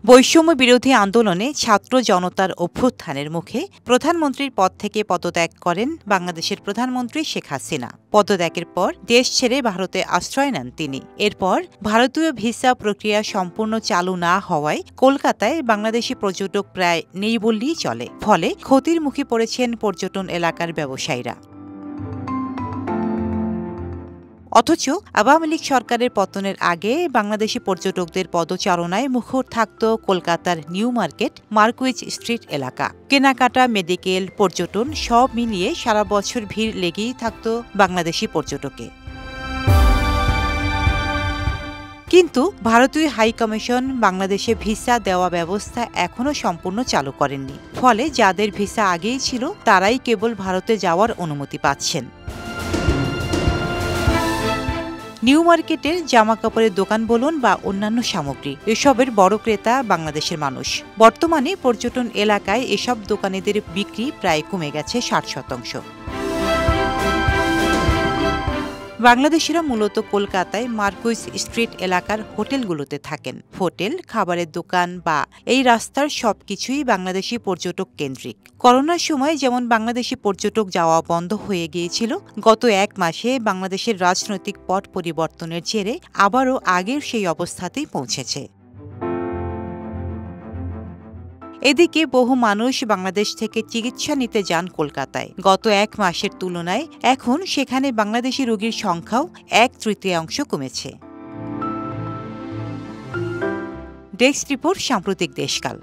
বৈষম্য বিরোধী আন্দোলনে ছাত্র জনতার অভ্যুত্থানের মুখে প্রধানমন্ত্রীর পদ থেকে পদত্যাগ করেন বাংলাদেশের প্রধানমন্ত্রী শেখ হাসিনা। পদত্যাগের পর দেশ ছেড়ে ভারতে আশ্রয় নেন তিনি। এরপর ভারতীয় ভিসা প্রক্রিয়া সম্পূর্ণ চালু না হওয়ায় কলকাতায় বাংলাদেশি পর্যটক প্রায় নেই বললেই চলে। ফলে ক্ষতির মুখে পড়েছেন পর্যটন এলাকার ব্যবসায়ীরা। অথচ আওয়ামী লীগ সরকারের পতনের আগে বাংলাদেশি পর্যটকদের পদচারণায় মুখর থাকত কলকাতার নিউ মার্কেট, মার্কুইজ স্ট্রিট এলাকা। কেনাকাটা, মেডিকেল, পর্যটন সব মিলিয়ে সারা বছর ভিড় লেগেই থাকত বাংলাদেশি পর্যটকে। কিন্তু ভারতীয় হাইকমিশন বাংলাদেশে ভিসা দেওয়া ব্যবস্থা এখনও সম্পূর্ণ চালু করেননি। ফলে যাদের ভিসা আগেই ছিল তারাই কেবল ভারতে যাওয়ার অনুমতি পাচ্ছেন। নিউ মার্কেটের জামাকাপড়ের দোকান বলুন বা অন্যান্য সামগ্রী, এসবের বড় ক্রেতা বাংলাদেশের মানুষ। বর্তমানে পর্যটন এলাকায় এসব দোকানিদের বিক্রি প্রায় কমে গেছে 60%। বাংলাদেশিরা মূলত কলকাতায় মার্কুইজ স্ট্রিট এলাকার হোটেলগুলোতে থাকেন। হোটেল, খাবারের দোকান বা এই রাস্তার সবকিছুই বাংলাদেশি পর্যটক কেন্দ্রিক। করোনার সময় যেমন বাংলাদেশি পর্যটক যাওয়া বন্ধ হয়ে গিয়েছিল, গত এক মাসে বাংলাদেশের রাজনৈতিক পট পরিবর্তনের জেরে আবারও আগের সেই অবস্থাতেই পৌঁছেছে। এদিকে বহু মানুষ বাংলাদেশ থেকে চিকিৎসা নিতে যান কলকাতায়। গত এক মাসের তুলনায় এখন সেখানে বাংলাদেশি রোগীর সংখ্যাও 1/3 কমেছে। ডেস্ক রিপোর্ট, সাম্প্রতিক দেশকাল।